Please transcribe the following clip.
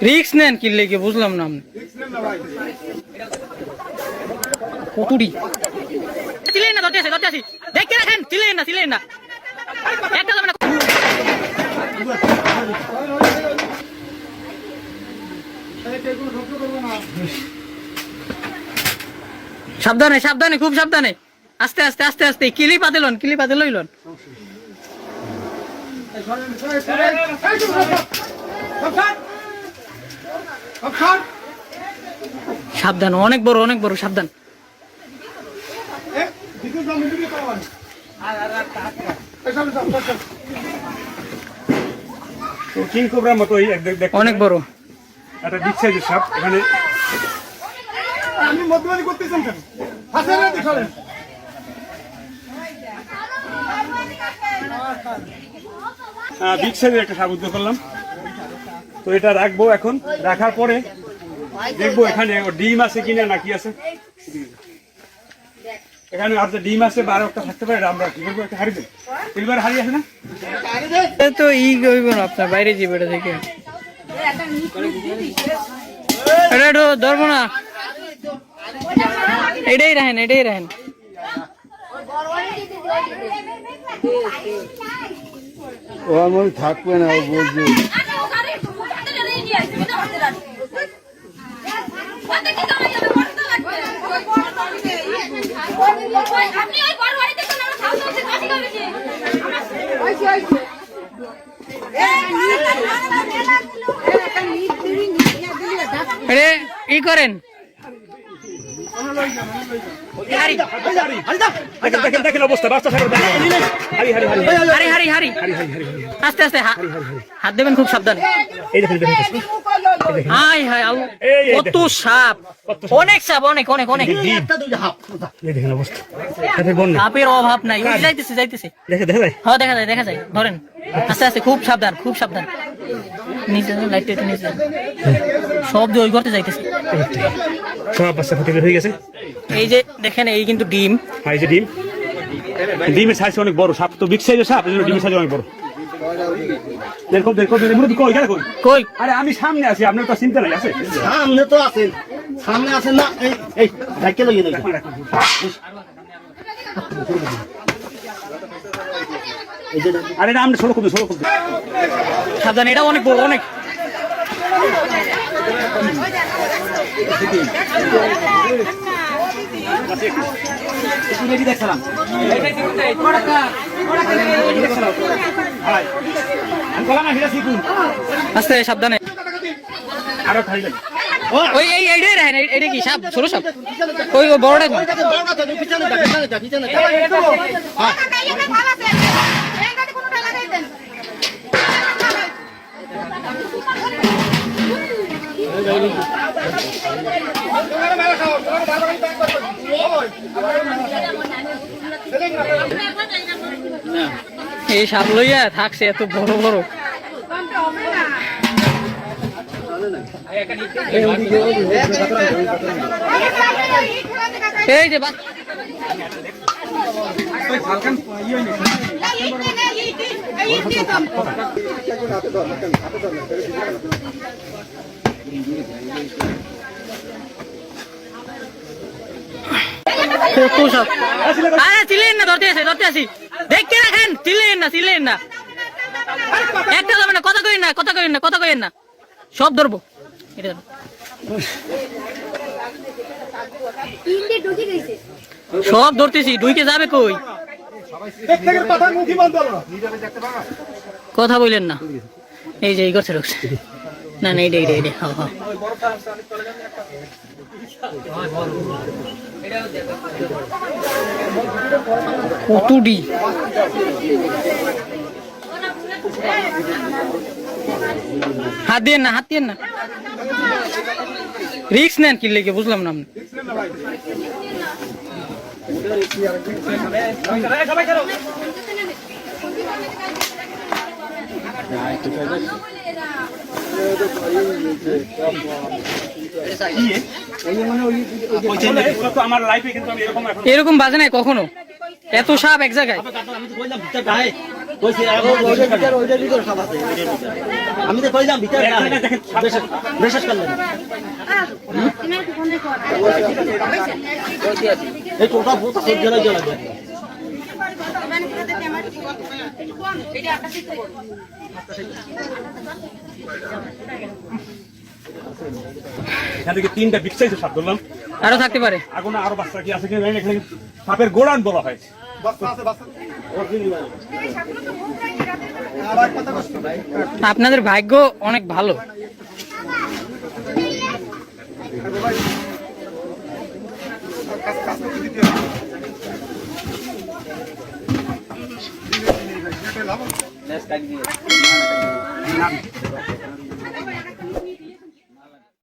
রিক্স নেন কি লেগে বুঝলাম না আপনি কতুড়ি চিলেন না ধরতে আসি দেখতে রাখেন চিলেন না একটা যাবে না সাবধানে খুব সাবধানে আস্তে কিলি পাতে লইলন সাবধান অনেক বড় সাবধান কিং কোবরার মতো অনেক বড় একটা বিগ সাইজের সাপ এখানে আপনি মধ্যবাদী করতেছেন কেন হাসেন না দেখলেন বিগ সাইজের একটা সাপ উদ্ধার করলাম তো এটা রাখবো এখন রাখার পরে দেখবো এখানে ডিম আছে কিনা না কি আছে এখানে আপনার ডিম আছে 12টা থাকতে পারে আমরা কি করবো একটা হারিয়ে দেবো সিলভার হারিয়ে আছে না তো ই গইব না আপনার বাইরে যাবে এটা থেকে এটা ধরবো না এটাই রাখেন ও আমার থাকবে না ও বলছে ই করেন দেখেন অবস্থা বাচ্চা হারি আস্তে হাত দেবেন খুব সাবধান কত সাপ অনেক সাপ অনেক সাপের অভাব নাই যাইতেছে দেখা যায় ধরেন আস্তে খুব সাবধান নিচে লাইট নিচে সব ওই করতে যাইতেছে সব বাচ্চা ফুটে হয়ে গেছে এই যে দেখেন এই কিন্তু ডিম এই যে ডিমের সাইজ অনেক বড় সাপ তো বিগ সাইজের সাপ ডিমের সাইজ অনেক বড় কই আরে আমি সামনে আছি আপনার তো চিন্তা নাই আছে সামনে আছেন না এই ঢাকে লাগিয়ে দেন আরে না আমরা ছোট করতে সাবধান এটা অনেক বড় অনেক আস্তে সাবধানে আরো খাইলেন ওই এইটাই রাখেন এটা কি সাপ ছোট সাপ ওই বড়টা এই সাপ লইয়া থাকছে এত বড় এই যে কত সাপ আরে চিলেন না ধরতে আসি দেখতে রাখেন চিলেন না একটা যাবে না কথা কইেন না সব ধরবো এটা সব ধরতেছি ঢুকে যাবে কই কথা বললেন না এই যে এই করছে না এইটা হ্যাঁ কতুডি হাত দিয়ে না রিক্স নেন কি লেগে বুঝলাম না আপনি এরকম বাজে নাই কখনো এত সাপ এক জায়গায় আমি তো কইলাম ভিতরে না বিশেষ করলেন এই টোটা বহুত জলে জলে এখান থেকে 3টা বিগ সাইজের সাপ ধরলাম। আরো থাকতে পারে। এখন আরো বাচ্চা কি আছে কিনা জানি না, এখানে সাপের গোড়ান বলা হয়। আপনাদের ভাগ্য অনেক ভালো। লাভ